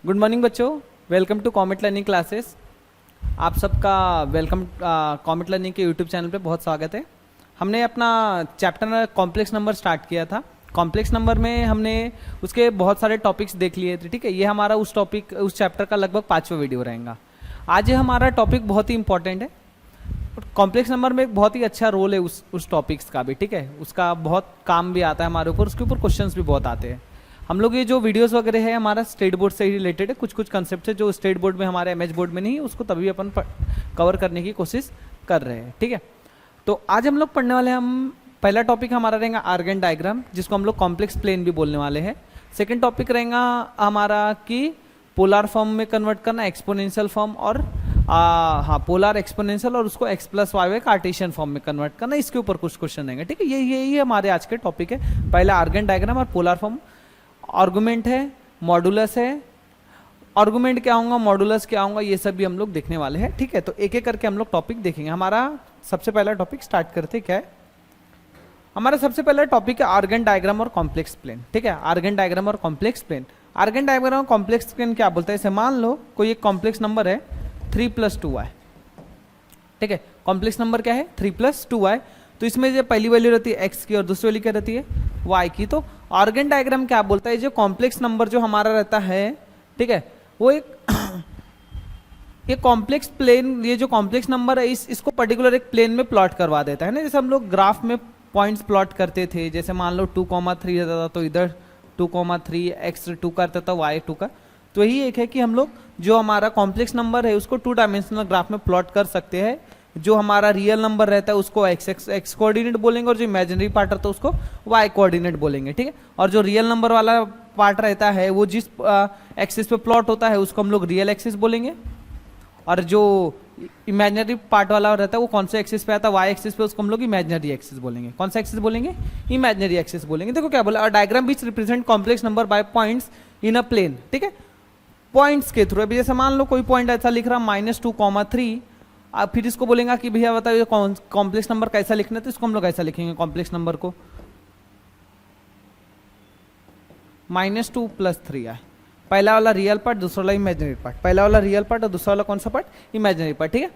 Good morning बच्चों, welcome to Comet Learning classes. आप सबका वेलकम कॉमेट लर्निंग के यूट्यूब चैनल पे बहुत स्वागत है। हमने अपना चैप्टर कॉम्प्लेक्स नंबर स्टार्ट किया था। कॉम्प्लेक्स नंबर में हमने उसके बहुत सारे टॉपिक्स देख लिए थे, ठीक है। ये हमारा उस चैप्टर का लगभग 5वां वीडियो रहेगा। आज हमारा टॉपिक बहुत ही इंपॉर्टेंट है। कॉम्प्लेक्स नंबर में एक बहुत ही अच्छा रोल है उस टॉपिक्स का भी, ठीक है। उसका बहुत काम भी आता है हमारे ऊपर, उसके ऊपर क्वेश्चंस भी बहुत आते हैं। हम लोग ये जो वीडियोस वगैरह है हमारा स्टेट बोर्ड से ही रिलेटेड है। कुछ कंसेप्ट है जो स्टेट बोर्ड में हमारे एमएच बोर्ड में नहीं है, उसको तभी अपन कवर करने की कोशिश कर रहे हैं, ठीक है। तो आज हम लोग पढ़ने वाले हैं, हम पहला टॉपिक हमारा रहेगा आर्गन डायग्राम, जिसको हम लोग कॉम्प्लेक्स प्लेन भी बोलने वाले हैं। सेकेंड टॉपिक रहेगा हमारा कि पोलर फॉर्म में कन्वर्ट करना, एक्सपोनेंशियल फॉर्म और पोलर एक्सपोनेंशियल और उसको x plus y Cartesian form में कन्वर्ट करना। इसके ऊपर कुछ क्वेश्चन रहेंगे, ठीक है। यही हमारे आज के टॉपिक है। पहला आर्गन डायग्राम और पोलर फॉर्म। आर्गुमेंट है, मॉडुलस है। आर्गुमेंट क्या होगा, मॉडुलस क्या होगा, ये सब भी हम लोग देखने वाले हैं, ठीक है। तो एक एक करके हम लोग टॉपिक देखेंगे। हमारा सबसे पहला टॉपिक स्टार्ट करते क्या है। हमारा सबसे पहला टॉपिक है आर्गन डायग्राम और कॉम्प्लेक्स प्लेन, ठीक है। आर्गन डायग्राम और कॉम्प्लेक्स प्लेन। आर्गन डायग्राम और कॉम्प्लेक्स प्लेन क्या बोलते हैं, इसे मान लो कोई एक कॉम्प्लेक्स नंबर है 3 + 2y, ठीक है। कॉम्प्लेक्स नंबर क्या है 3 + 2y। तो इसमें जो पहली वैल्यू रहती है x की और दूसरी वैल्यू क्या रहती है y की। तो आर्गन डायग्राम क्या बोलता है, जो कॉम्प्लेक्स नंबर जो हमारा रहता है, ठीक है, वो एक ये कॉम्प्लेक्स प्लेन, ये जो कॉम्प्लेक्स नंबर है इसको पर्टिकुलर एक प्लेन में प्लॉट करवा देता है ना। जैसे हम लोग ग्राफ में पॉइंट्स प्लॉट करते थे, जैसे मान लो 2,3 रहता था तो इधर 2,3 x 2 का रहता था, y 2 का। तो यही एक है कि हम लोग जो हमारा कॉम्प्लेक्स नंबर है उसको 2 डायमेंशनल ग्राफ में प्लॉट कर सकते हैं। जो हमारा रियल नंबर रहता है उसको x कोऑर्डिनेट बोलेंगे और जो इमेजिनरी पार्ट रहता है उसको y कोऑर्डिनेट बोलेंगे, ठीक है। और जो रियल नंबर वाला पार्ट रहता है वो जिस एक्सिस पे प्लॉट होता है उसको हम लोग रियल एक्सिस बोलेंगे। और जो इमेजिनरी पार्ट वाला रहता है वो कौन से एक्सिस पे आता है, y एक्सिस पे, उसको हम लोग इमेजिनरी एक्सिस बोलेंगे। कौन सा एक्सिस बोलेंगे, इमेजिनरी एक्सिस बोलेंगे। देखो क्या बोला, diagram which represent complex number by points in a plane, ठीक है। पॉइंट्स के थ्रू, अभी जैसे मान लो कोई पॉइंट ऐसा लिख रहा -2,3, आप फिर इसको बोलेंगे कि भैया बताइए कॉम्प्लेक्स नंबर कैसा लिखना है। तो इसको हम लोग ऐसा लिखेंगे कॉम्प्लेक्स नंबर को, -2 + 3 है। पहला वाला रियल पार्ट, दूसरा वाला इमेजिनरी पार्ट। पहला वाला रियल पार्ट और दूसरा वाला कौन सा पार्ट, इमेजिनरी पार्ट, ठीक है।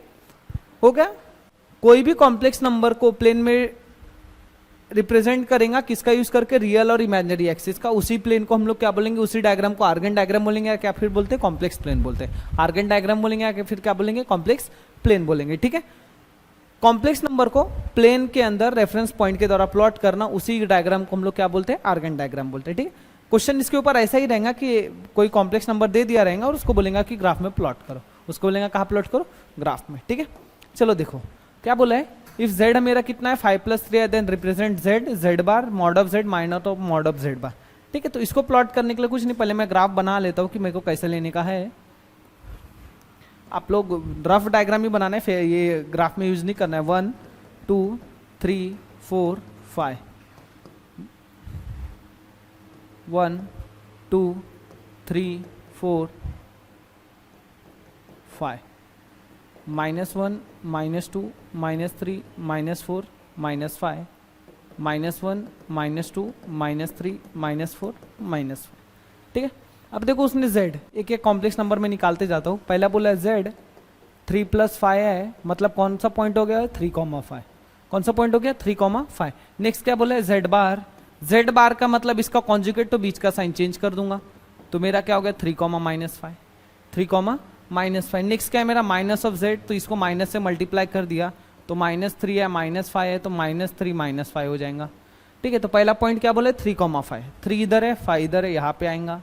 हो गया। कोई भी कॉम्प्लेक्स नंबर को प्लेन में रिप्रेजेंट करेंगे किसका यूज करके, रियल और इमेजिनरी एक्सिस का। उसी प्लेन को हम लोग क्या बोलेंगे, उसी डायग्राम को आर्गन डायग्राम बोलेंगे, या क्या फिर बोलते हैं कॉम्प्लेक्स प्लेन बोलते हैं। आर्गन डायग्राम बोलेंगे या फिर क्या बोलेंगे, कॉम्प्लेक्स प्लेन बोलेंगे, ठीक है। कॉम्प्लेक्स नंबर को प्लेन के अंदर रेफरेंस पॉइंट के द्वारा प्लॉट करना, उसी डायग्राम को हम लोग क्या बोलते हैं, आर्गन डायग्राम बोलते हैं, ठीक है। क्वेश्चन इसके ऊपर ऐसा ही रहेगा कि कोई कॉम्प्लेक्स नंबर दे दिया रहेगा और उसको बोलेगा कि ग्राफ में प्लॉट करो, उसको बोलेगा कहाँ प्लॉट करो, ग्राफ में, ठीक है। चलो देखो क्या बोला है, इफ z मेरा कितना है 5 + 3 है, then represent z bar mod of z minus of mod of z bar, ठीक है। तो इसको प्लॉट करने के लिए कुछ नहीं, पहले मैं ग्राफ बना लेता हूँ कि मेरे को कैसे लेने का है। आप लोग रफ डायग्राम ही बनाना है, फिर ये ग्राफ में यूज नहीं करना है। 1 2 3 4 5, 1 2 3 4 5, -1 -2 -3 -4 -5, -1 -2 -3 -4 -5, ठीक है। अब देखो उसने z एक एक कॉम्प्लेक्स नंबर में निकालते जाता हूँ। पहला बोला है z 3 + 5 है, मतलब कौन सा पॉइंट हो गया 3,5। कौन सा पॉइंट हो गया 3,5। नेक्स्ट क्या बोला है z बार का मतलब इसका कॉन्जुगेट, तो बीच का साइन चेंज कर दूंगा, तो मेरा क्या हो गया 3, -5 3, नेक्स्ट क्या है मेरा माइनस ऑफ z, तो इसको माइनस से मल्टीप्लाई कर दिया तो -3 है, -5 है, तो -3 -5 हो जाएगा, ठीक है। तो पहला पॉइंट क्या बोले 3,5, 3 इधर है 5 इधर है, यहाँ पे आएगा,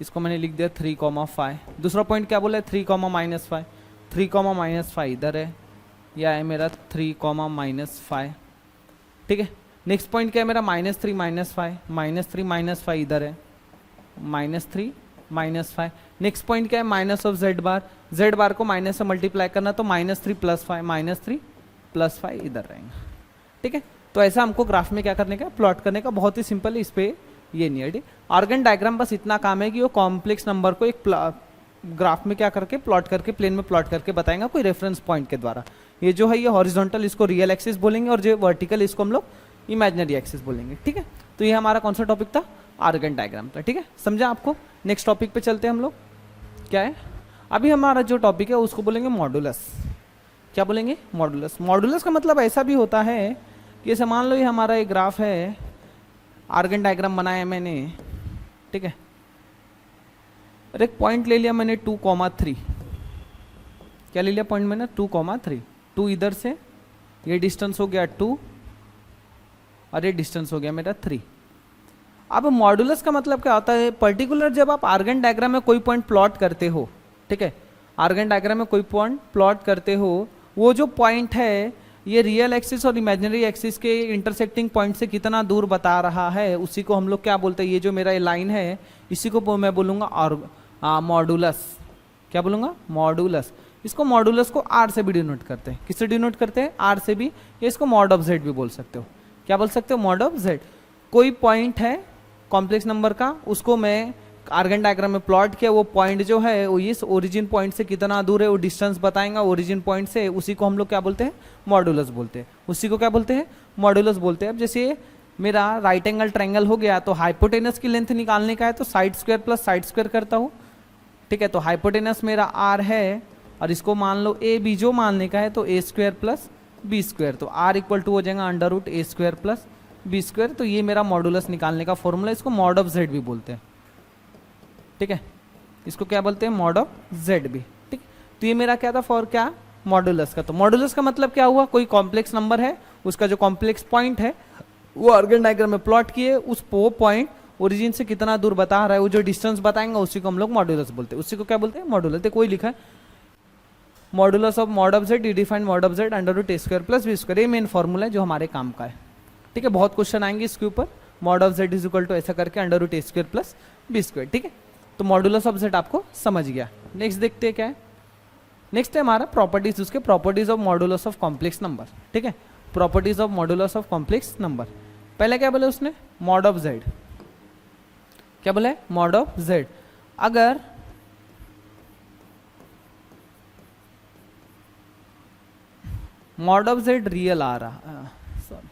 इसको मैंने लिख दिया 3,5। दूसरा पॉइंट क्या बोले 3, -5, 3, -5 इधर है, यह है मेरा 3, -5, ठीक है। नेक्स्ट पॉइंट क्या है मेरा -3 -5, -3 -5 इधर है, -3 -5। नेक्स्ट पॉइंट क्या है माइनस ऑफ z बार को माइनस से मल्टीप्लाई करना, तो -3 + 5 -3 + 5 इधर रहेंगे, ठीक है। तो ऐसा हमको ग्राफ में क्या करने का, प्लॉट करने का। बहुत ही सिंपल है, इस पे ये नहीं है, ठीक। आर्गन डायग्राम बस इतना काम है कि वो कॉम्प्लेक्स नंबर को एक ग्राफ में क्या करके प्लॉट करके, प्लेन में प्लॉट करके बताएंगे कोई रेफरेंस पॉइंट के द्वारा। ये जो है ये हॉरिजॉन्टल, इसको रियल एक्सिस बोलेंगे, और जो वर्टिकल इसको हम लोग इमेजिनरी एक्सिस बोलेंगे, ठीक है। तो ये हमारा कौन सा टॉपिक था, आर्गन डायग्राम था, ठीक है। समझा आपको। नेक्स्ट टॉपिक पे चलते हैं हम लोग। क्या है, अभी हमारा जो टॉपिक है उसको बोलेंगे मॉडुलस। क्या बोलेंगे, मॉडुलस। मॉडुलस का मतलब ऐसा भी होता है कि जैसे मान लो ये हमारा एक ग्राफ है, आर्गन डायग्राम बनाया मैंने, ठीक है, और एक पॉइंट ले लिया मैंने 2,3। क्या ले लिया पॉइंट मैंने, 2,3। 2 इधर से, ये डिस्टेंस हो गया 2 और ये डिस्टेंस हो गया मेरा 3। अब मॉडुलस का मतलब क्या होता है, पर्टिकुलर जब आप आर्गन डायग्राम में कोई पॉइंट प्लॉट करते हो, ठीक है, आर्गन डायग्राम में कोई पॉइंट प्लॉट करते हो, वो जो पॉइंट है ये रियल एक्सिस और इमेजिनरी एक्सिस के इंटरसेक्टिंग पॉइंट से कितना दूर बता रहा है, उसी को हम लोग क्या बोलते हैं, ये जो मेरा लाइन है इसी को मैं बोलूँगा और मॉडुलस। क्या बोलूँगा, मॉडुलस। इसको मॉडुलस को आर से भी डिनोट करते हैं। किससे डिनोट करते हैं, आर से भी। या इसको मॉड ऑफ जेड भी बोल सकते हो। क्या बोल सकते हो, मॉड ऑफ जेड। कोई पॉइंट है कॉम्प्लेक्स नंबर का, उसको मैं आर्गन डायग्राम में प्लॉट किया, वो पॉइंट जो है वो इस ओरिजिन पॉइंट से कितना दूर है, वो डिस्टेंस बताएगा ओरिजिन पॉइंट से, उसी को हम लोग क्या बोलते हैं, मॉडुलस बोलते हैं। उसी को क्या बोलते हैं, मॉडुलस बोलते हैं। अब जैसे मेरा राइट एंगल ट्रायंगल हो गया, तो हाइपोटेनस की लेंथ निकालने का है तो side square plus side square करता हूँ, ठीक है। तो हाइपोटेनस मेरा आर है और इसको मान लो ए बी जो मानने का है, तो ए स्क्वायर प्लस बी स्क्वायर, तो आर इक्वल टू हो जाएगा under root a square plus b square. तो ये मेरा मॉडुलस निकालने का फॉर्मूला, इसको मॉड ऑफ जेड भी बोलते हैं, ठीक है। इसको क्या बोलते हैं, मॉड ऑफ जेड भी, ठीक। तो ये मेरा क्या था, फॉर क्या, मॉडुलस का। तो मॉडुलस का मतलब क्या हुआ, कोई कॉम्प्लेक्स नंबर है, उसका जो कॉम्प्लेक्स पॉइंट है वो आर्गन डायग्राम में प्लॉट किए, उस वो पॉइंट ओरिजिन से कितना दूर बता रहा है, वो जो डिस्टेंस बताएंगे उसी को हम लोग मॉडुलस बोलते हैं। उसी को क्या बोलते हैं, मॉडुलस। देखो कोई लिखा है modulus of mod of z, defined mod of z under root a square plus b square. ये मेन फॉर्मूला है जो हमारे काम का है, ठीक है। बहुत क्वेश्चन आएंगे इसके ऊपर, mod of z is equal to ऐसा करके under root a square plus b square, ठीक है। तो मॉडुलस ऑफ जेड आपको समझ गया। नेक्स्ट देखते हैं क्या है, नेक्स्ट है हमारा प्रॉपर्टीज, उसके properties of modulus of complex number, ठीक है। Properties of modulus of complex number. पहले क्या बोले उसने, मॉड ऑफ जेड। क्या बोले, मॉड ऑफ जेड। अगर मॉड ऑफ जेड रियल आ रहा, सॉरी,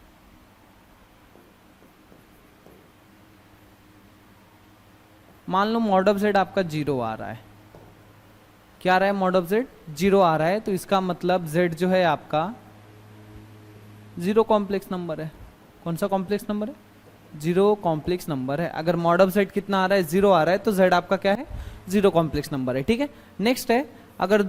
मान लो मॉड ऑफ जेड आपका 0 आ रहा है। क्या आ रहा है, मॉड ऑफ जेड 0 आ रहा है, तो इसका मतलब जेड जो है आपका 0 कॉम्प्लेक्स नंबर है। कौन सा कॉम्प्लेक्स नंबर है, 0 कॉम्प्लेक्स नंबर है। अगर मॉड ऑफ जेड कितना आ रहा है, 0 आ रहा है, तो जेड आपका क्या है, 0 कॉम्प्लेक्स नंबर है, ठीक है। नेक्स्ट है, अगर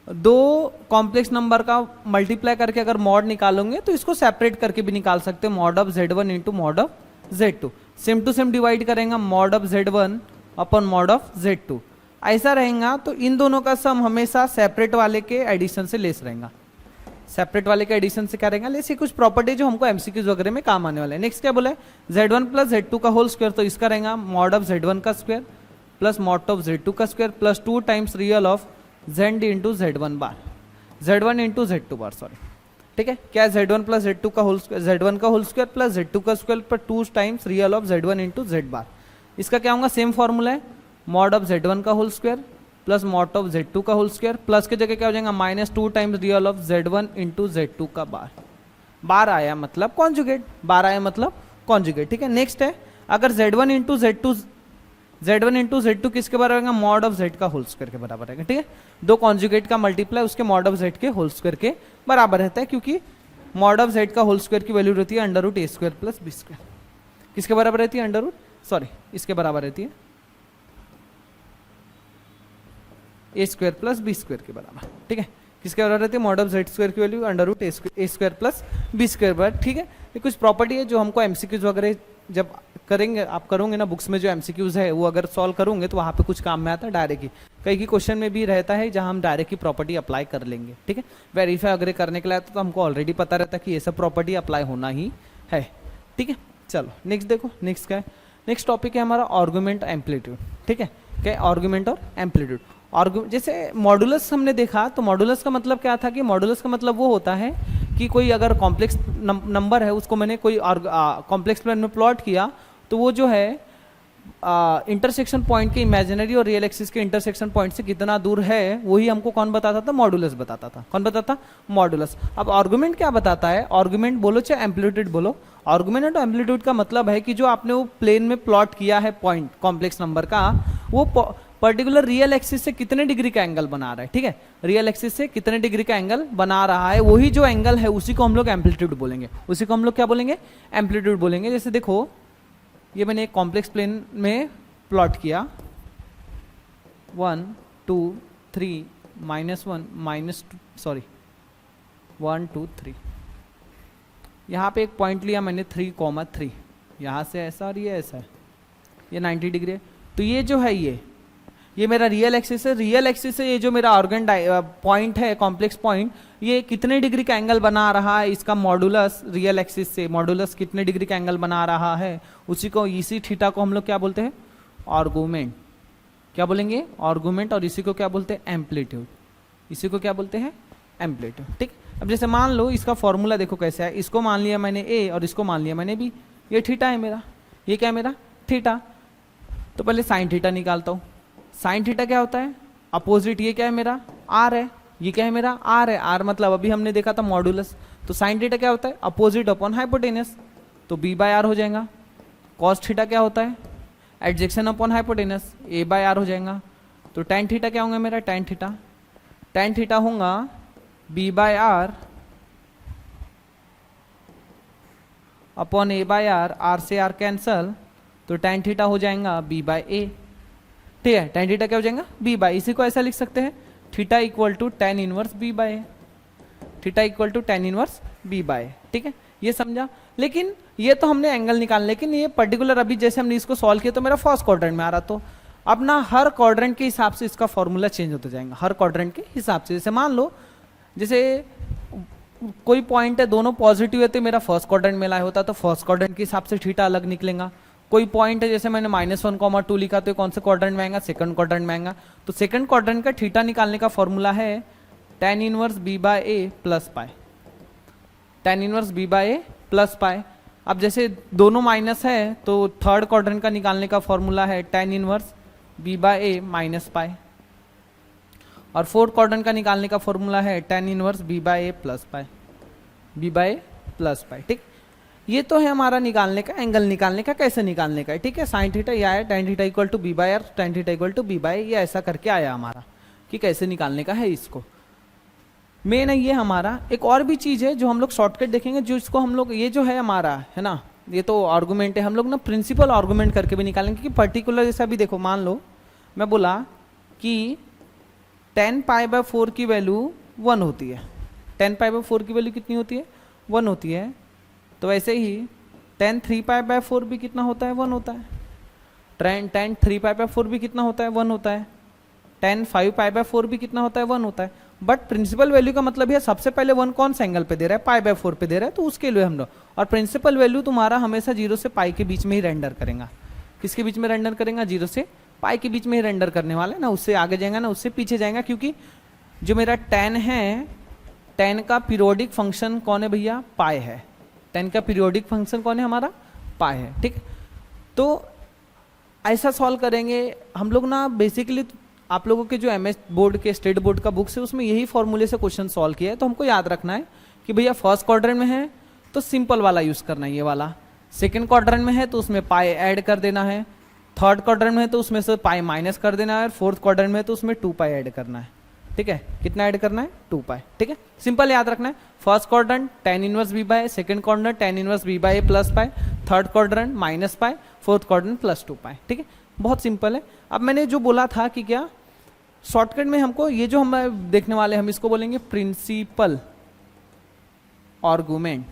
2 कॉम्प्लेक्स नंबर का मल्टीप्लाई करके अगर मॉड निकालोगे तो इसको सेपरेट करके भी निकाल सकते हो, mod of z1 into mod of z2। Same to same divide करेंगे मॉड ऑफ z1 अपन मॉड ऑफ z2, ऐसा रहेगा। तो इन दोनों का सम हमेशा सेपरेट वाले के एडिशन से लेस रहेगा। सेपरेट वाले के एडिशन से क्या रहेगा, लेस। ये कुछ प्रॉपर्टी जो हमको एमसीक्यूज वगैरह में काम आने वाले हैं। नेक्स्ट क्या बोला है, z1 प्लस z2 का होल स्क्वायर, तो इसका रहेगा मॉड ऑफ z1 का square plus mod of z2 का square plus 2 times real of z into z1 bar, z1 into z2 bar, sorry, ठीक है। क्या है, z1 प्लस z2 का होल स्क्वायर, z1 का होल स्क्वायर प्लस z2 का square पर 2 times real of z1 into z bar. इसका क्या होगा, सेम फॉर्मूला है, मॉड ऑफ z1 का whole square plus mod of z2 का होल स्क्वायर, प्लस की जगह क्या हो जाएगा, minus 2 times real of z1 into z2 का बार। बार आया मतलब कॉन्जुगेट, बार आया मतलब कॉन्जुगेट, ठीक है। नेक्स्ट है, अगर z1 इंटू z2 किसके बराबर है, मॉड ऑफ z का होल स्क्वायर के बराबर है, ठीक है। 2 कॉन्जुगेट का मल्टीप्लाई उसके मॉड ऑफ z के होल स्क्वायर के बराबर रहता है, क्योंकि मॉड ऑफ z का होल स्क्वायर की वैल्यू रहती है under root a square plus b square. किसके बराबर रहती है, अंडर रूट, सॉरी, इसके बराबर रहती है ए स्क्वायर प्लस बी स्क्वायर के बराबर, ठीक है। किसके बराबर रहती है, मॉड ऑफ जेड स्क्वायर की value under root a square plus b square बराबर, ठीक है। ये कुछ प्रॉपर्टी है जो हमको एमसीक्यूज वगैरह जब करेंगे, आप करोगे ना बुक्स में जो एमसीक्यूज है वो अगर सॉल्व करोगे तो वहाँ पे कुछ काम में आता है डायरेक्ट ही। कई की क्वेश्चन में भी रहता है जहाँ हम डायरेक्ट की प्रॉपर्टी अप्लाई कर लेंगे, ठीक है। वेरीफाई वगैरह करने के लिए तो हमको ऑलरेडी पता रहता है कि ये सब प्रॉपर्टी अप्लाई होना ही है, ठीक है। चलो नेक्स्ट देखो, नेक्स्ट क्या है, नेक्स्ट टॉपिक है हमारा आर्गुमेंट एम्पलीट्यूड, ठीक है। क्या है, आर्गुमेंट और एम्पलीट्यूड। जैसे मॉडुलस हमने देखा, तो मॉडुलस का मतलब क्या था कि मॉडुलस का मतलब वो होता है कि कोई अगर कॉम्प्लेक्स नंबर है उसको मैंने कोई कॉम्प्लेक्स प्लेन में प्लॉट किया, तो वो जो है इंटरसेक्शन पॉइंट के इमेजिनरी और रियल एक्सिस के इंटरसेक्शन पॉइंट से कितना दूर है, वही हमको कौन बताता था, मॉडुलस बताता था। कौन बताता, मॉडुलस। अब आर्गुमेंट क्या बताता है, आर्गुमेंट बोलो चाहे एम्पलीट्यूड बोलो, आर्गुमेंट और एम्पलीट्यूड का मतलब है कि जो आपने वो प्लेन में प्लॉट किया है पॉइंट कॉम्प्लेक्स नंबर का, वो पर्टिकुलर रियल एक्सिस से कितने डिग्री का एंगल बना रहा है, ठीक है, रियल एक्सिस से कितने डिग्री का एंगल बना रहा है, वही जो एंगल है उसी को हम लोग एम्पलीट्यूड बोलेंगे, उसी को हम लोग क्या बोलेंगे, एम्पलीट्यूड बोलेंगे। जैसे देखो ये मैंने एक कॉम्प्लेक्स प्लेन में प्लॉट किया, 1 2 3 -1 -2 1 2 3, यहाँ पे एक पॉइंट लिया मैंने 3,3, यहाँ से ऐसा और ये ऐसा है, ये 90 डिग्री है। तो ये जो है ये मेरा रियल एक्सिस है, रियल एक्सिस से ये जो मेरा ऑर्गन पॉइंट है, कॉम्प्लेक्स पॉइंट, ये कितने डिग्री का एंगल बना रहा है, इसका मॉडुलस रियल एक्सिस से मॉडुलस कितने डिग्री का एंगल बना रहा है, उसी को इसी थीटा को हम लोग क्या बोलते हैं, आर्गुमेंट। क्या बोलेंगे, आर्गुमेंट। और इसी को क्या बोलते हैं, एम्पलीट्यूड। इसी को क्या बोलते हैं, एम्पलीट्यूड। ठीक, अब जैसे मान लो इसका फॉर्मूला देखो कैसे है, इसको मान लिया मैंने ए और इसको मान लिया मैंने बी, ये थीटा है मेरा, ये क्या है मेरा थीटा। तो पहले साइन थीटा निकालता हूँ। साइन थीटा क्या होता है, अपोजिट, ये क्या है मेरा आर है, ये क्या है मेरा आर है, आर मतलब अभी हमने देखा था मॉडुलस। तो साइन थीटा क्या होता है, अपोजिट अपॉन हाइपोटेनस, तो बी बाय आर हो जाएगा। कॉस थीटा क्या होता है, एडजेक्शन upon hypotenuse, A by R हो जाएगा। तो टेन थीटा क्या होगा मेरा, टेन थीटा होगा B by R upon A by R, R से आर कैंसल, तो टेन थीटा हो जाएगा बी बाय ए। ठीक है, टेन थीटा क्या हो जाएगा, बी बाय। इसी को ऐसा लिख सकते हैं, theta equal to tan inverse B by, theta equal to tan inverse B by. ठीक है, ये समझा। लेकिन ये तो हमने एंगल निकाल, लेकिन ये पर्टिकुलर अभी जैसे हमने इसको सॉल्व किया तो मेरा फर्स्ट क्वाड्रेंट में आ रहा, तो अब ना हर क्वाड्रेंट के हिसाब से इसका फॉर्मूला चेंज होता जाएगा, हर क्वाड्रेंट के हिसाब से। जैसे मान लो जैसे कोई पॉइंट है, दोनों पॉजिटिव है, तो मेरा फर्स्ट क्वाड्रेंट में लाया होता, तो फर्स्ट क्वाड्रेंट के हिसाब से थीटा अलग निकलेगा। कोई पॉइंट है जैसे मैंने -1,2 लिखा, तो कौन से क्वाड्रेंट में आएगा, सेकंड क्वाड्रेंट में आएगा। तो सेकंड क्वाड्रेंट का थीटा निकालने का फॉर्मूला है tan inverse B by A plus pi, tan inverse B by A plus pi. अब जैसे दोनों माइनस है, तो थर्ड क्वाड्रेंट का निकालने का फॉर्मूला है tan inverse B by A minus pi, और फोर्थ क्वाड्रेंट का निकालने का फॉर्मूला है tan inverse B by A plus pi, B by A plus पाई। ठीक, ये तो है हमारा निकालने का, एंगल निकालने का, कैसे निकालने का है। ठीक है, साइन थीटा ये आया, tan theta equal to b by r, tan theta equal to b by, ये ऐसा करके आया हमारा कि कैसे निकालने का है इसको। मेन है ये हमारा। एक और भी चीज़ है जो हम लोग शॉर्टकट देखेंगे, जो इसको हम लोग, ये जो है हमारा है ना, ये तो आर्गूमेंट है, हम लोग ना प्रिंसिपल आर्गूमेंट करके भी निकालेंगे कि पर्टिकुलर। जैसे अभी देखो, मान लो मैं बोला कि tan π/4 की वैल्यू 1 होती है, tan π/4 की वैल्यू कितनी होती है, 1 होती है। तो वैसे ही tan 3π/4 भी कितना होता है, 1 होता है। tan 3π/4 भी कितना होता है, 1 होता है। tan 5π/4 भी कितना होता है, 1 होता है। बट प्रिंसिपल वैल्यू का मतलब है सबसे पहले 1 कौन सा एंगल पे दे रहा है, π/4 पे दे रहा है, तो उसके लिए हम लोग। और प्रिंसिपल वैल्यू तुम्हारा हमेशा 0 से पाई के बीच में ही रेंडर करेगा। किसके बीच में रेंडर करेगा, 0 से पाई के बीच में ही रेंडर करने वाला है ना, उससे आगे जाएगा ना उससे पीछे जाएगा। क्योंकि जो मेरा tan है, tan का पीरियोडिक फंक्शन कौन है भैया, पाई है। tan का पीरियोडिक फंक्शन कौन है हमारा, पाई है। ठीक, तो ऐसा सॉल्व करेंगे हम लोग ना। बेसिकली आप लोगों के जो MS बोर्ड के स्टेट बोर्ड का बुक्स है, उसमें यही फॉर्मूले से क्वेश्चन सॉल्व किया है। तो हमको याद रखना है कि भैया फर्स्ट क्वाड्रेंट में है तो सिंपल वाला यूज करना है, ये वाला। सेकंड क्वाड्रेंट में है तो उसमें पाई ऐड कर देना है, थर्ड क्वाड्रेंट में है तो उसमें से पाई माइनस कर देना है, और फोर्थ क्वाड्रेंट में है तो उसमें 2 पाई ऐड करना है। ठीक है, कितना ऐड करना है, 2 पाई। ठीक है, सिंपल याद रखना है। First quadrant tan inverse B by, second quadrant tan inverse B by plus pi, third quadrant minus pi, fourth quadrant plus 2 pi. ठीक है, बहुत सिंपल है। अब मैंने जो बोला था कि क्या शॉर्टकट में हमको ये जो हम देखने वाले, हम इसको बोलेंगे प्रिंसिपल आर्गूमेंट,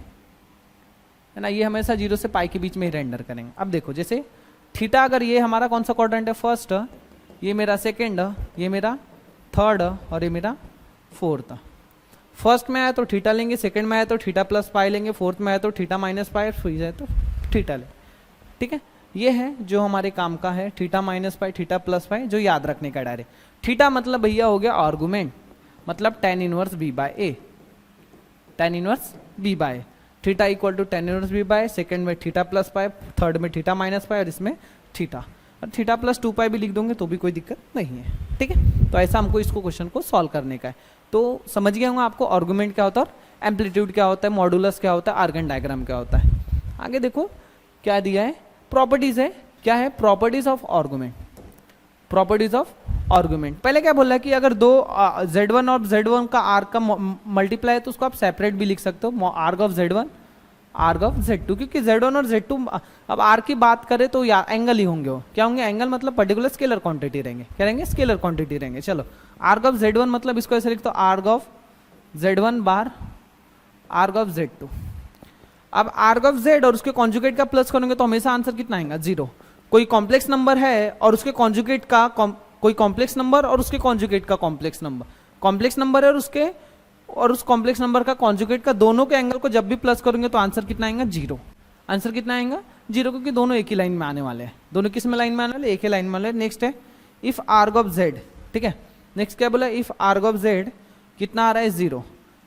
है ना। ये हमेशा 0 से पाई के बीच में ही रेंडर करेंगे। अब देखो, जैसे थीटा, अगर ये हमारा कौन सा क्वाड्रेंट है, फर्स्ट, ये मेरा सेकंड, ये मेरा थर्ड, और ये मेरा फोर्थ। फर्स्ट में आया तो थीटा लेंगे, सेकंड में आया तो थीटा प्लस पाई लेंगे, फोर्थ में आया तो थीटा माइनस पाई, फिर जाए तो थीटा ले। ठीक है, ये है जो हमारे काम का है, थीटा माइनस पाई, थीटा प्लस पाई, जो याद रखने का डायरेक्ट। थीटा मतलब भैया हो गया आर्गुमेंट, मतलब tan inverse B by a, tan inverse B by. Theta equal to tan inverse B by, second में थीटा प्लस पाई, थर्ड में थीटा माइनस पाई, और इसमें थीटा, और थीटा प्लस 2 पाई भी लिख दोगे तो भी कोई दिक्कत नहीं है। ठीक है, तो ऐसा हमको इसको क्वेश्चन को सॉल्व करने का है। तो समझ गया होगा आपको आर्गुमेंट क्या होता है, और एम्पलीट्यूड क्या होता है, मॉडुलस क्या होता है, आर्गन डायग्राम क्या होता है। आगे देखो क्या दिया है, प्रॉपर्टीज है। क्या है, properties of argument. Properties of argument. पहले क्या बोला कि अगर दो z1 और z1 का आर्ग का मल्टीप्लाई है तो उसको आप सेपरेट भी लिख सकते हो, आर्ग ऑफ z1 आर्ग ऑफ z2, क्योंकि z1 और z2 अब आर्ग की बात करें तो या एंगल ही होंगे, वो क्या होंगे, एंगल मतलब पर्टिकुलर स्केलर क्वांटिटी रहेंगे, क्या रहेंगे, स्केलर क्वांटिटी रहेंगे। चलो आर्ग ऑफ z1 मतलब इसको ऐसे लिखते हो आर्ग of z1 bar आर्ग of z2। अब आर्ग ऑफ z और उसके कॉन्जुगेट का प्लस करोगे तो हमेशा आंसर कितना आएगा, 0। कोई कॉम्प्लेक्स नंबर है और उसके कॉन्जुगेट का कोई कॉम्प्लेक्स नंबर और उसके कॉन्जुगेट का कॉम्प्लेक्स नंबर, कॉम्प्लेक्स नंबर है और उसके और उस कॉम्प्लेक्स नंबर का कॉन्जुगेट का, दोनों के एंगल को जब भी प्लस करेंगे तो आंसर कितना आएगा, 0। आंसर कितना आएगा, 0, क्योंकि दोनों एक ही लाइन में आने वाले हैं। दोनों किस में लाइन में आने वाले, एक ही लाइन में वाले। नेक्स्ट है इफ आर्ग ऑफ z, ठीक है। नेक्स्ट क्या बोला, इफ आर्ग ऑफ z कितना आ रहा है, 0।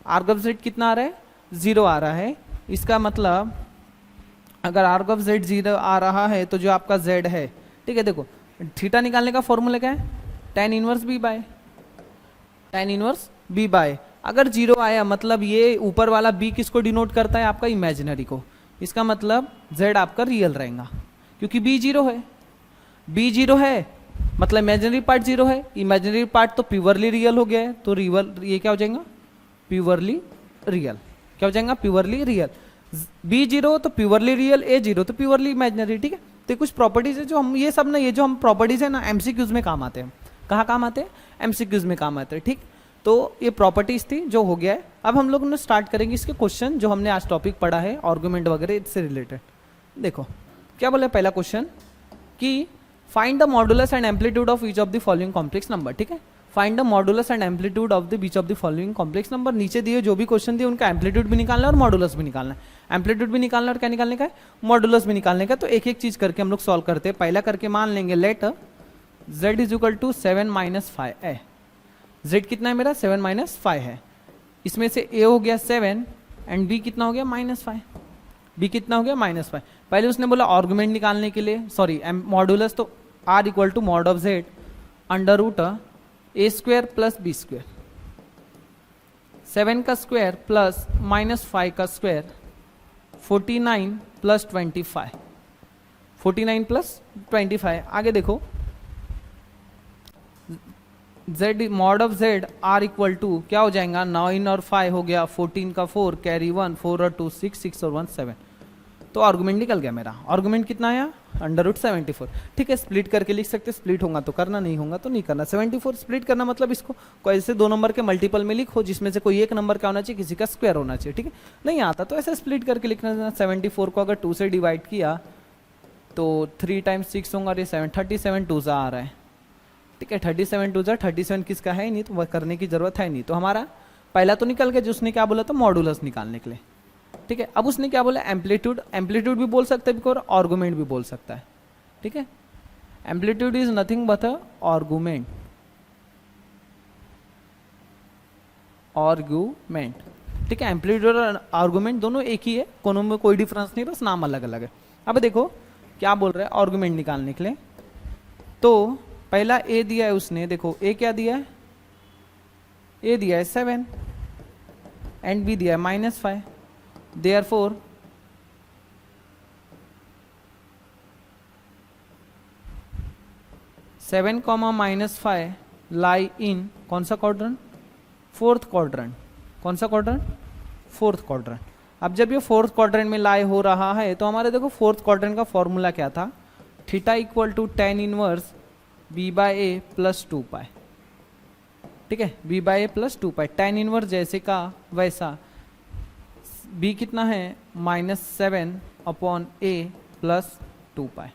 आर्ग ऑफ z कितना आ रहा है, 0 आ रहा है। इसका मतलब अगर आर्ग ऑफ z 0 आ रहा है तो जो आपका z है, ठीक है, देखो थीटा निकालने का फॉर्मूला क्या है, tan inverse b by, tan inverse b by. अगर 0 आया मतलब ये ऊपर वाला b किसको डिनोट करता है, आपका इमेजिनरी को। इसका मतलब z आपका रियल रहेगा, क्योंकि b 0 है, b 0 है मतलब इमेजिनरी पार्ट 0 है, इमेजिनरी पार्ट तो प्योरली रियल हो गया है, तो रियल ये क्या हो जाएगा, प्योरली रियल, क्या हो जाएगा, प्योरली रियल। b 0 तो प्योरली रियल, a 0 तो प्योरली इमेजिनरी, ठीक है। तो कुछ प्रॉपर्टीज है जो हम ये सब ना, ये जो हम प्रॉपर्टीज है ना एमसीक्यूज में काम आते हैं। कहाँ काम आते हैं, एमसीक्यूज में काम आते हैं, ठीक। तो ये प्रॉपर्टीज थी जो हो गया है। अब हम लोग ने स्टार्ट करेंगे इसके क्वेश्चन जो हमने आज टॉपिक पढ़ा है आर्गुमेंट वगैरह इससे रिलेटेड। देखो क्या बोला पहला क्वेश्चन कि find the modulus and amplitude of each of the following complex number, ठीक है। Find the modulus and amplitude of the beach of the following complex number. नीचे दिए जो भी क्वेश्चन दिए उनका एम्पलीट्यूड भी निकालना है और मॉडुलस भी निकालना है। एम्पलीट्यूड भी निकालना है और क्या निकालने का है, मॉडुलस भी निकालने का। तो एक एक चीज करके हम लोग सॉल्व करते हैं। पहला करके मान लेंगे let z is equal to 7 - 5 है। z कितना है मेरा, 7 - 5 है। इसमें से a हो गया 7 एंड b कितना हो गया, -5। b कितना हो गया, -5। पहले उसने बोला आर्गुमेंट निकालने के लिए, सॉरी मॉडुलस, तो r equal to mod of z under root a square plus b square, 7 का स्क्वायर प्लस -5 का स्क्वायर, 49 प्लस 25, 49 प्लस 25। आगे देखो z mod of z r equal to क्या हो जाएगा, 9 और 5 हो गया, 14 का 4 कैरी 1, 4 और 2 6, 6 और 1 7। तो आर्गुमेंट निकल गया मेरा। आर्गुमेंट कितना आया, अंडर रूट 74, ठीक है। स्प्लिट करके लिख सकते, स्प्लिट होगा तो करना, नहीं होगा तो नहीं करना। 74 स्प्लिट करना मतलब इसको कोई ऐसे दो नंबर के मल्टीपल में लिखो जिसमें से कोई एक नंबर क्या होना चाहिए, किसी का स्क्वायर होना चाहिए, ठीक है। नहीं आता तो ऐसे स्प्लिट करके लिखना। 74 को अगर 2 से डिवाइड किया तो 3 × 6 होगा, ये 7, 37 2 आ रहा है, ठीक है। 37 2 37 किसका है नहीं, तो वह करने की जरूरत है नहीं। तो हमारा पहला तो निकल गया जो उसने क्या बोला था, मॉडुलस निकालने के लिए, ठीक है। अब उसने क्या बोला, एम्पलीट्यूड। एम्पलीट्यूड भी बोल सकते हैं और आर्गुमेंट भी बोल सकता है, ठीक है। Amplitude is nothing but a argument, argument, ठीक है। एम्पलीट्यूड और आर्गुमेंट दोनों एक ही है, दोनों में कोई डिफरेंस नहीं, बस नाम अलग अलग है। अब देखो क्या बोल रहा है आर्गुमेंट निकालने के लिए। तो पहला a दिया है उसने, देखो a क्या दिया है, a दिया है 7 एंड b दिया है -5। देयरफॉर सेवन -5 लाई इन कौन सा क्वाड्रेंट, फोर्थ क्वाड्रेंट। कौन सा क्वाड्रेंट, फोर्थ क्वाड्रेंट। अब जब ये फोर्थ क्वाड्रेंट में लाई हो रहा है तो हमारे देखो फोर्थ क्वाड्रेंट का फॉर्मूला क्या था, theta equal to tan inverse b/a plus 2π, ठीक है। b/a प्लस 2π, tan इनवर्स जैसे का वैसा। b कितना है, -7/a प्लस 2π।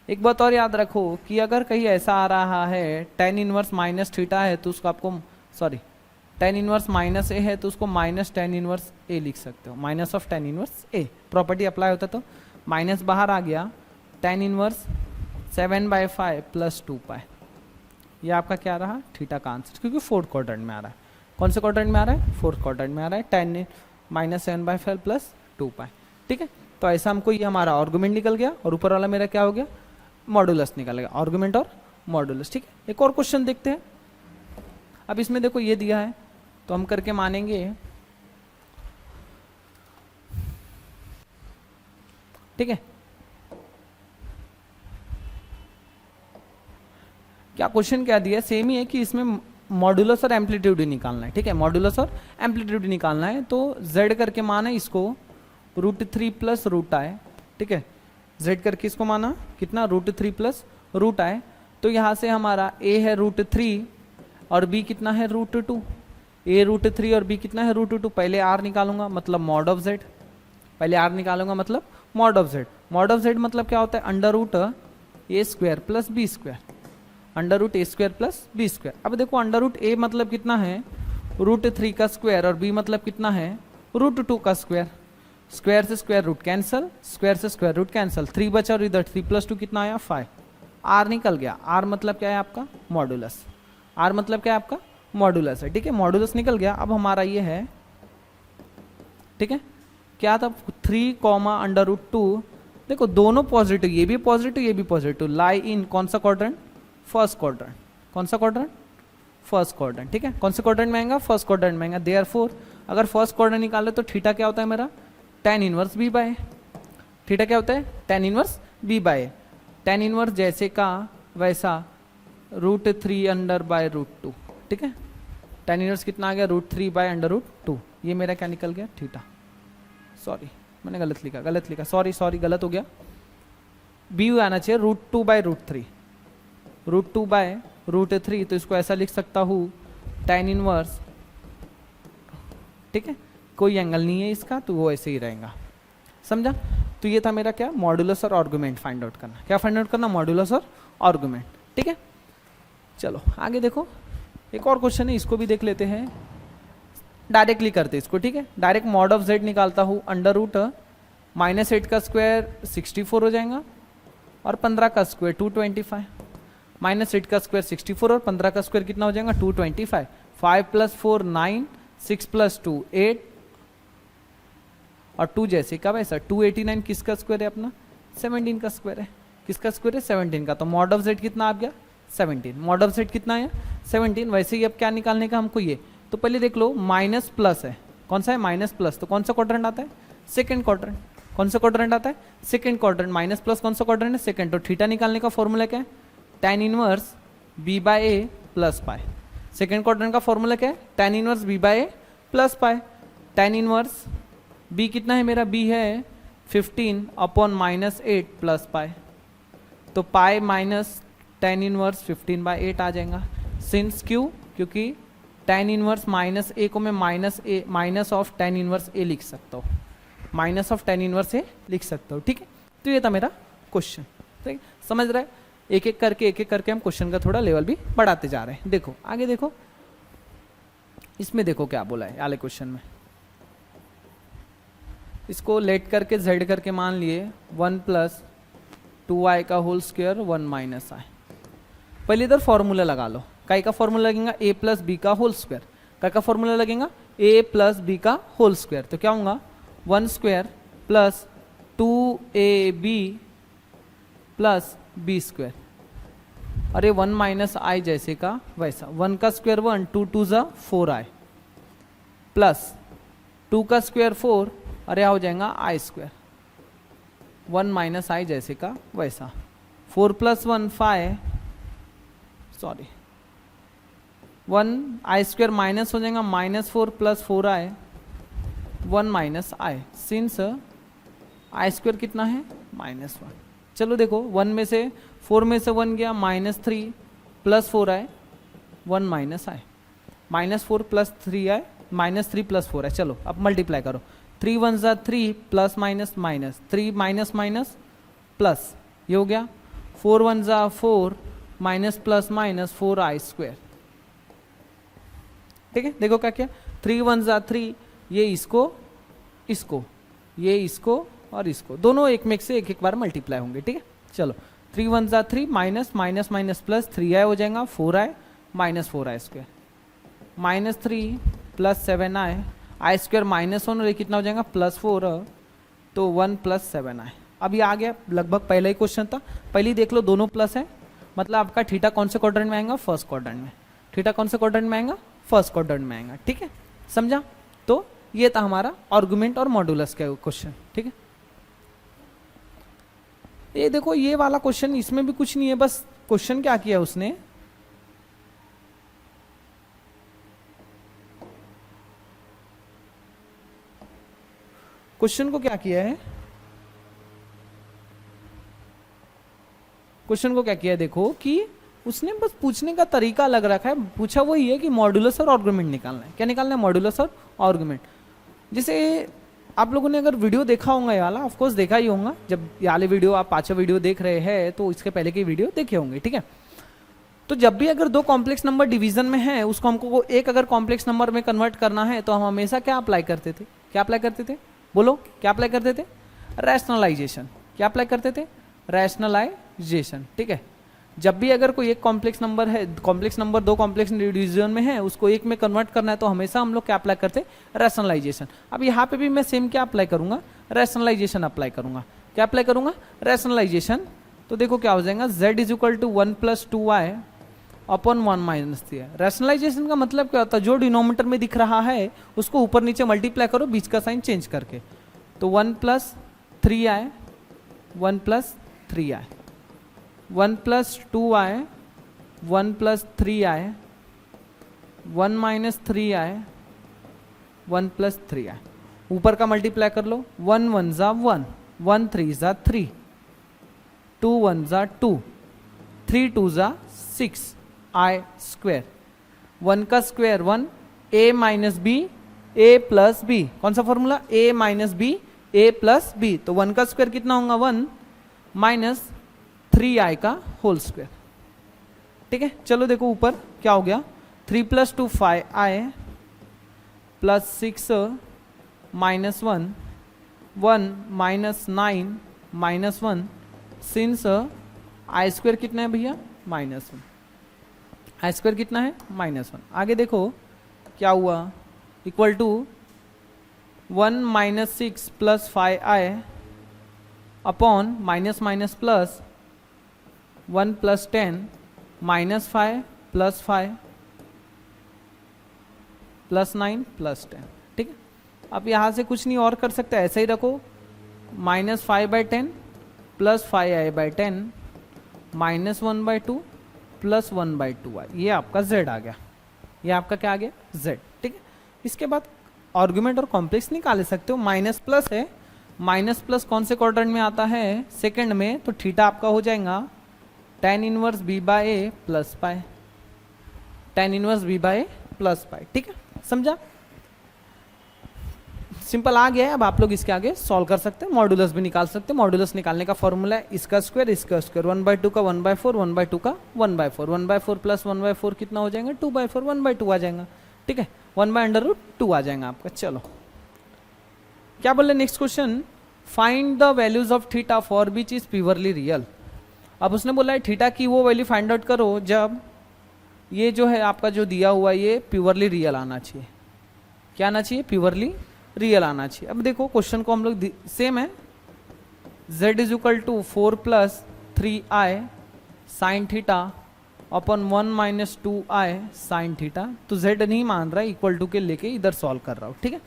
एक बात और याद रखो कि अगर कहीं ऐसा आ रहा है tan इनवर्स माइनस थीटा है तो उसको आपको, सॉरी tan इनवर्स -a है तो उसको -tan इनवर्स a लिख सकते हो, minus of tan inverse a। Property apply होता तो माइनस बाहर आ गया, tan इनवर्स 7/5 प्लस 2π। ये आपका क्या रहा, थीटा का आंसर, क्योंकि फोर्थ क्वाड्रेंट में आ रहा है। कौन से क्वाड्रेंट में आ रहा है, फोर्थ क्वाड्रेंट में आ रहा है। tan -7/5 प्लस 2π, ठीक है। तो ऐसा हमको ये हमारा आर्गुमेंट निकल गया और ऊपर वाला मेरा क्या हो गया, मॉडुलस निकल गया। आर्गुमेंट और मॉडुलस, ठीक है। एक और क्वेश्चन देखते हैं। अब इसमें देखो ये दिया है तो हम करके मानेंगे, ठीक है। क्या क्वेश्चन क्या दिया है, सेम ही है कि इसमें मॉड्यूलस और एम्पलीट्यूड ही निकालना है, ठीक है, मॉड्यूलस और एम्पलीट्यूड निकालना है। तो z करके माना इसको √3 प्लस रूट आए, ठीक है, z करके इसको माना कितना √3 प्लस रूट आए। तो यहाँ से हमारा a है √3 और b कितना है √2, a √3 और b कितना है √2। पहले r निकालूंगा मतलब मॉड ऑफ z, पहले r निकालूंगा मतलब mod of z। Mod of z मतलब क्या होता है, √a² plus b², √a² plus b²। अब देखो √a मतलब कितना है √3 का स्क्वायर और b मतलब कितना है √2 का स्क्वायर। स्क्वायर से स्क्वायर रूट कैंसल, स्क्वायर से स्क्वायर रूट कैंसल, 3 बचा और इधर 3 + 2 कितना आया 5। r निकल गया, r मतलब क्या है आपका मॉडुलस, r मतलब क्या है आपका मॉडुलस है, ठीक है, मॉडुलस निकल गया। अब हमारा ये है, ठीक है, क्या था 3, √2। देखो दोनों पॉजिटिव, ये भी पॉजिटिव ये भी पॉजिटिव, लाई इन कौन सा क्वाड्रेंट, फर्स्ट क्वाड्रेंट। कौन सा क्वाड्रेंट, फर्स्ट क्वाड्रेंट, ठीक है, कौन से क्वाड्रेंट में आएगा, फर्स्ट क्वाड्रेंट में आएगा। देयरफॉर अगर फर्स्ट क्वाड्रेंट निकाले तो थीटा क्या होता है मेरा tan इनवर्स b/a। थीटा क्या होता है tan inverse b/a। tan inverse जैसे का वैसा √3/√2, ठीक है, tan इनवर्स कितना आ गया √3/√2। ये मेरा क्या निकल गया थीटा, सॉरी मैंने गलत लिखा, सॉरी गलत हो गया, b आना चाहिए √2/√3, √2/√3। तो इसको ऐसा लिख सकता हूँ tan इनवर्स, ठीक है, कोई एंगल नहीं है इसका तो वो ऐसे ही रहेगा, समझा। तो ये था मेरा क्या मॉड्यूलस और आर्गुमेंट फाइंड आउट करना। क्या फाइंड आउट करना, मॉड्यूलस और आर्गुमेंट, ठीक है। चलो आगे देखो, एक और क्वेश्चन है, इसको भी देख लेते हैं, डायरेक्टली करते इसको, ठीक है। डायरेक्ट मॉड ऑफ z निकालता हूँ, √-8 का स्क्वायर 64 हो जाएगा और 15 का स्क्वायर 225, -8 का स्क्वायर 64 और 15 का स्क्वायर कितना हो जाएगा 225। 5 + 4 9, 6 + 2 8 और 2 जैसे का वैसा 289 किसका स्क्वायर है अपना 17 का स्क्वायर है। किसका स्क्वायर है 17 का। तो मॉड ऑफ z कितना आ गया 17। मॉड ऑफ z कितना है 17। वैसे ही अब क्या निकालने का हमको ये, तो पहले देख लो माइनस प्लस है, कौन सा है माइनस प्लस, तो कौन सा क्वाड्रेंट आता है सेकंड क्वाड्रेंट। कौन सा क्वाड्रेंट आता है सेकंड क्वाड्रेंट। माइनस प्लस कौन सा क्वाड्रेंट है सेकंड। तो थीटा निकालने का फॉर्मूला क्या है tan inverse b/a plus pi. Second quadrant का फॉर्मूला क्या है tan inverse b/a plus pi. tan inverse b कितना है मेरा, b है 15/-8 प्लस पाई। तो पाई माइनस tan इनवर्स 15/8 आ जाएगा। सिंस क्यों, क्योंकि tan इनवर्स -a को मैं minus of tan inverse a लिख सकता हूँ, minus of tan inverse a लिख सकता हूँ, ठीक है। तो ये था मेरा क्वेश्चन, ठीक है। समझ रहा है, एक एक करके हम क्वेश्चन का थोड़ा लेवल भी बढ़ाते जा रहे हैं। देखो आगे देखो, इसमें देखो क्या बोला है वाले क्वेश्चन में। इसको लेट करके z करके मान लिए 1 + 2i का होल स्क्वायर 1 - i। पहले इधर फॉर्मूला लगा लो, काई का फॉर्मूला लगेगा a + b का होल स्क्वायर। काई का फॉर्मूला लगेगा a + b का होल स्क्वायर। तो क्या होगा 1² + 2ab + b²। अरे 1 - i जैसे का वैसा, 1 का स्क्वायर 1, 2 × 2 = 4i प्लस 2 का स्क्वायर 4, अरे हो जाएगा i²। 1 - i जैसे का वैसा, 4 + 1 5, सॉरी 1 i² माइनस हो जाएगा -4 + 4i 1 - i। सिंस i² कितना है -1। चलो देखो 1 में से 4 में से 1 गया -3 + 4i 1 - i, -4 + 3i -3 + 4i। चलो अब मल्टीप्लाई करो, 3 × 1 = 3 plus minus minus 3 minus minus plus, ये हो गया 4 × 1 = 4 माइनस प्लस माइनस 4i², ठीक है। देखो क्या क्या 3 × 1 = 3, ये इसको ये इसको और इसको दोनों एक में से एक बार मल्टीप्लाई होंगे, ठीक है। चलो 3 × 1 = 3 minus minus minus plus 3i हो जाएगा 4i -4i², -3 + 7i, i² -1 और ये कितना हो जाएगा +4, तो 1 + 7i। अब ये आ गया लगभग पहला ही क्वेश्चन था। पहले ही देख लो दोनों प्लस है, मतलब आपका थीटा कौन से क्वाड्रेंट में आएगा फर्स्ट क्वाड्रेंट में। थीटा कौन से क्वाड्रेंट में आएगा फर्स्ट क्वाड्रेंट में आएगा, ठीक है, समझा। तो ये था हमारा आर्गुमेंट और मॉड्यूलस का क्वेश्चन, ठीक है। ये देखो ये वाला क्वेश्चन, इसमें भी कुछ नहीं है, बस क्वेश्चन क्या किया उसने क्वेश्चन को क्या किया है, क्वेश्चन को क्या किया है, देखो कि उसने बस पूछने का तरीका अलग रखा है। पूछा वही है कि मॉड्यूलस और आर्गुमेंट निकालना है। क्या निकालना है? मॉड्यूलस और आर्गुमेंट। जैसे आप लोगों ने अगर वीडियो देखा होगा ये वाला, ऑफ कोर्स देखा ही होगा, जब ये वाले वीडियो आप 5वां वीडियो देख रहे हैं तो इसके पहले के वीडियो देखे होंगे, ठीक है। तो जब भी अगर दो कॉम्प्लेक्स नंबर डिवीजन में है, उसको हमको एक अगर कॉम्प्लेक्स नंबर में कन्वर्ट करना है तो हम हमेशा क्या अप्लाई करते थे? क्या अप्लाई करते थे? बोलो, क्या अप्लाई करते थे? रैशनलाइजेशन। क्या अप्लाई करते थे? रैशनलाइजेशन, ठीक है। जब भी अगर कोई एक कॉम्प्लेक्स नंबर है, कॉम्प्लेक्स नंबर दो कॉम्प्लेक्स डिवीजन में है, उसको एक में कन्वर्ट करना है तो हमेशा हम लोग क्या अप्लाई करते? रैशनलाइजेशन। अब यहाँ पे भी मैं सेम क्या अप्लाई करूंगा? रैशनलाइजेशन अप्लाई करूंगा। क्या अप्लाई करूंगा? रैशनलाइजेशन। तो देखो क्या हो जाएगा, z is equal to 1 + 2y upon 1 - 3। Rationalization का मतलब क्या होता है? जो डिनोमिनेटर में दिख रहा है उसको ऊपर नीचे मल्टीप्लाई करो, बीच का साइन चेंज करके। तो 1 + 3y, 1 + 3y, 1 + 2y, 1 + 3y, 1 - 3y, 1 + 3y। ऊपर का मल्टीप्लाई कर लो, 1 × 1 = 1, 1 × 3 = 3, 2 × 1 = 2, 3 × 2 = 6 i²। 1 का square 1, a - b, a + b। कौन सा formula? a - b, a + b। तो 1 का स्क्वायर कितना होगा? 1 माइनस 3i का होल स्क्वायर, ठीक है। चलो देखो ऊपर क्या हो गया, 3 + 2 5i + 6 - 1, 1 - 9 - 1, सिंस i² कितना है भैया? -1। i² कितना है? -1। आगे देखो क्या हुआ, equal to 1 - 6 + 5i upon minus minus plus 1 + 10 -5 + 5 + 9 + 10, ठीक है। अब यहाँ से कुछ नहीं और कर सकते, ऐसे ही रखो, -5/10 + 5i/10 -1/2 + 1/2i। ये आपका z आ गया, ये आपका क्या आ गया? z, ठीक है। इसके बाद आर्गुमेंट और कॉम्प्लेक्स निकाल सकते हो। माइनस प्लस है, माइनस प्लस कौन से क्वाड्रेंट में आता है? सेकंड में। तो थीटा आपका हो जाएगा tan inverse b/a + π, tan inverse b/a + π, ठीक है। समझा? सिंपल आ गया है। अब आप लोग इसके आगे सॉल्व कर सकते हैं, मॉड्यूलस भी निकाल सकते हैं। मॉड्यूलस निकालने का फॉर्मूला है इसका स्क्वायर इसका स्क्वायर, 1/2 का 1/4, 1/2 का 1/4, 1/4 + 1/4 कितना हो जाएगा? 2/4, 1/2 आ जाएगा, ठीक है। 1/√2 आ जाएगा आपका। चलो क्या बोले next question, find the values of theta for which is purely real. अब उसने बोला है थीटा की वो वैल्यू फाइंड आउट करो जब ये जो है आपका जो दिया हुआ ये प्योरली रियल आना चाहिए। क्या आना चाहिए? प्योरली रियल आना चाहिए। अब देखो क्वेश्चन को हम लोग सेम है, z is equal to 4 + 3i sin theta upon 1 - 2i sin theta. तो z नहीं मान रहा है, इक्वल टू के लेके इधर सॉल्व कर रहा हूँ, ठीक है।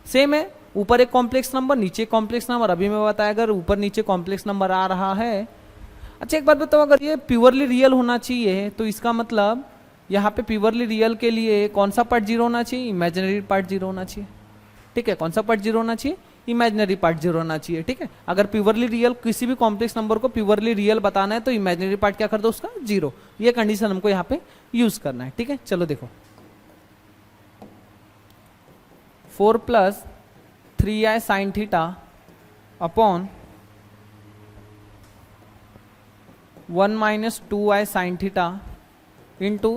सेम है, ऊपर एक कॉम्प्लेक्स नंबर नीचे कॉम्प्लेक्स नंबर। अभी मैं बताया अगर ऊपर नीचे कॉम्प्लेक्स नंबर आ रहा है। अच्छा एक बात बताओ, अगर ये प्योरली रियल होना चाहिए तो इसका मतलब यहाँ पे प्योरली रियल के लिए कौन सा पार्ट 0 होना चाहिए? इमेजिनरी पार्ट 0 होना चाहिए, ठीक है। कौन सा पार्ट 0 होना चाहिए? इमेजिनरी पार्ट 0 होना चाहिए, ठीक है। अगर प्योरली रियल किसी भी कॉम्प्लेक्स नंबर को प्योरली रियल बताना है तो इमेजिनरी पार्ट क्या कर दो उसका? 0। ये कंडीशन हमको यहाँ पे यूज करना है, ठीक है। चलो देखो 4 + 3i sin theta upon 1 - 2i sin theta into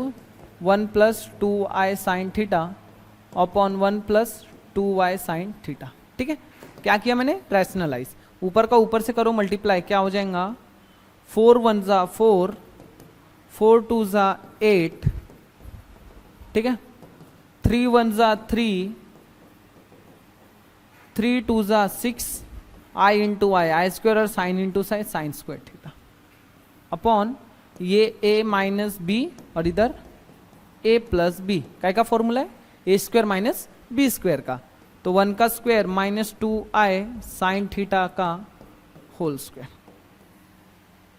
1 + 2i sin theta upon 1 + 2y sin theta, ठीक है। क्या किया मैंने? रैशनलाइज। ऊपर का ऊपर से करो मल्टीप्लाई, क्या हो जाएगा? 4 × 1 = 4, 4 × 2 = 8, ठीक है। 3 × 1 = 3, 3 × 2 = 6 i × i² और sin × sin² थीटा अपॉन ये a - b और इधर a + b। क्या का फॉर्मूला है? a² - b² का। तो 1 का स्क्वायर -2i sin थीटा का होल स्क्वायर।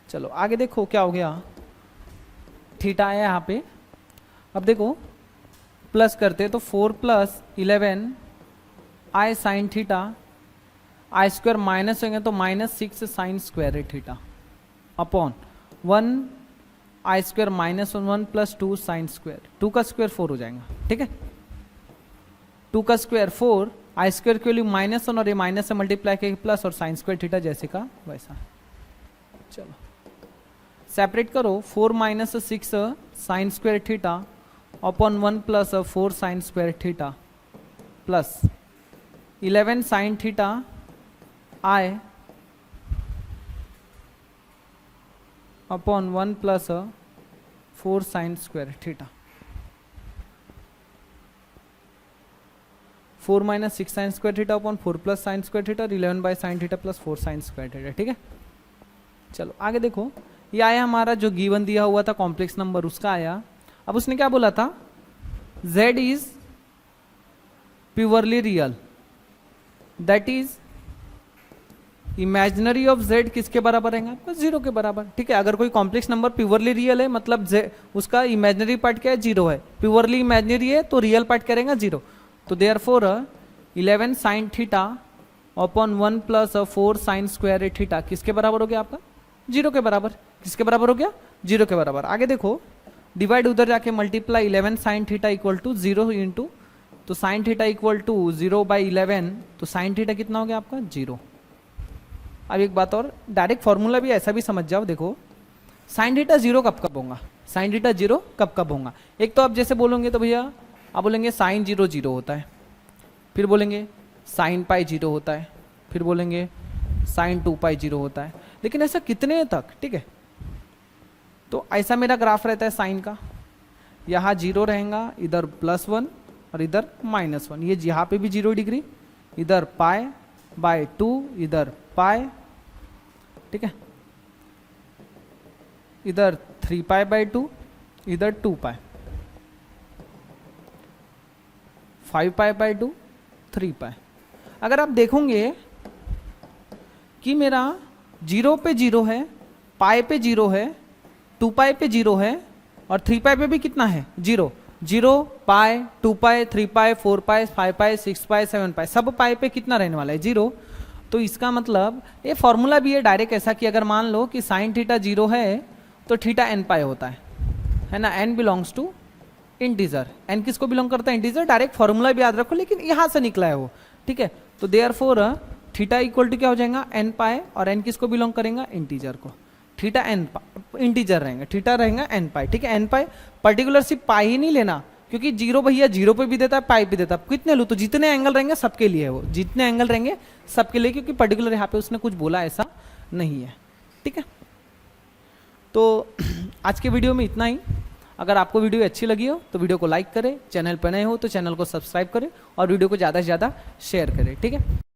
चलो आगे देखो क्या हो गया, थीटा आया यहाँ पे। अब देखो प्लस करते तो 4 + 11 i sin theta I square minus होंगे तो -6 साइन स्क्वायर थीटा अपॉन 1 आई स्क्वायर -1 प्लस 2 साइन स्क्वायर, 2 का स्क्वायर 4 हो जाएगा, ठीक है। 2 का स्क्वायर 4, आई स्क्वायर के लिए -1 और ये माइनस से मल्टीप्लाई करके प्लस और साइन स्क्वायर थीटा जैसे का वैसा। चलो सेपरेट करो, 4 minus 6 sine square theta upon 1 plus 4 sine square theta plus 11 sine theta I upon 1 plus 4 sine square theta. 4 minus 6 sine square theta upon 4 plus sine square theta और 11 by sine theta plus 4 sine square theta, ठीक है। चलो आगे देखो, ये आया हमारा जो गिवन दिया हुआ था कॉम्प्लेक्स नंबर उसका आया। अब उसने क्या बोला था, z is purely real, that is imaginary of z किसके बराबर रहेगा आपका 0 के बराबर, ठीक है। अगर कोई कॉम्प्लेक्स नंबर प्योरली रियल है मतलब उसका इमेजिनरी पार्ट क्या है 0 है, प्योरली इमेजिनरी है तो रियल पार्ट क्या रहेगा 0। तो therefore 11 sine theta upon 1 plus 4 sine square theta किसके बराबर हो गया आपका 0 के बराबर। किसके बराबर हो गया 0 के बराबर। आगे देखो, डिवाइड उधर जाके multiply 11 sine theta equal to 0 into, तो sine theta equal to 0 by 11, तो साइन थीटा कितना हो गया आपका 0। अब एक बात और, डायरेक्ट फॉर्मूला भी ऐसा भी समझ जाओ, देखो साइन थीटा 0 कब कब होगा, साइन थीटा 0 कब कब होगा। एक तो आप जैसे बोलोगे तो भैया आप बोलेंगे साइन 0 0 होता है, फिर बोलेंगे साइन पाई 0 होता है, फिर बोलेंगे साइन 2 पाई 0 होता है, लेकिन ऐसा कितने तक, ठीक है। तो ऐसा मेरा ग्राफ रहता है साइन का, यहाँ 0 रहेगा, इधर +1 और इधर -1, ये यहाँ पे भी 0 डिग्री, इधर पाई बाय 2, इधर पाई, ठीक है, इधर 3 पाई बाय 2, इधर 2 पाई, 5 पाई बाय 2, 3 पाई। अगर आप देखोगे कि मेरा 0 पे 0 है, पाई पे 0 है, 2 पाई पे 0 है और 3 पाई पे भी कितना है 0, 0 पाई, 2 पाई, 3 पाई, 4 पाई, 5 पाई, 6 पाई, 7 पाई, सब पाई पे कितना रहने वाला है 0। तो इसका मतलब ये फॉर्मूला भी है डायरेक्ट ऐसा कि अगर मान लो कि साइन थीटा 0 है तो थीटा n पाई होता है ना, n belongs to integer. n किसको बिलोंग करता है इंटीजर, डायरेक्ट फॉर्मूला भी याद रखो, लेकिन यहां से निकला है वो, ठीक है। तो देयरफॉर थीटा इक्वल टू क्या हो जाएगा n पाई, और n किसको बिलोंग करेगा इंटीजर को, थीटा n इंटीजर रहेगा, थीटा रहेगा n पाई, ठीक है। n पाई पर्टिकुलर सिर्फ पाई ही नहीं लेना, क्योंकि 0 भैया 0 पे भी देता है, पाई भी देता है, कितने लो तो जितने एंगल रहेंगे सबके लिए है वो, जितने एंगल रहेंगे सबके लिए, क्योंकि पर्टिकुलर यहाँ पे उसने कुछ बोला ऐसा नहीं है, ठीक है। तो आज के वीडियो में इतना ही। अगर आपको वीडियो अच्छी लगी हो तो वीडियो को लाइक करें, चैनल पर नए हो तो चैनल को सब्सक्राइब करें और वीडियो को ज़्यादा से ज़्यादा शेयर करें, ठीक है।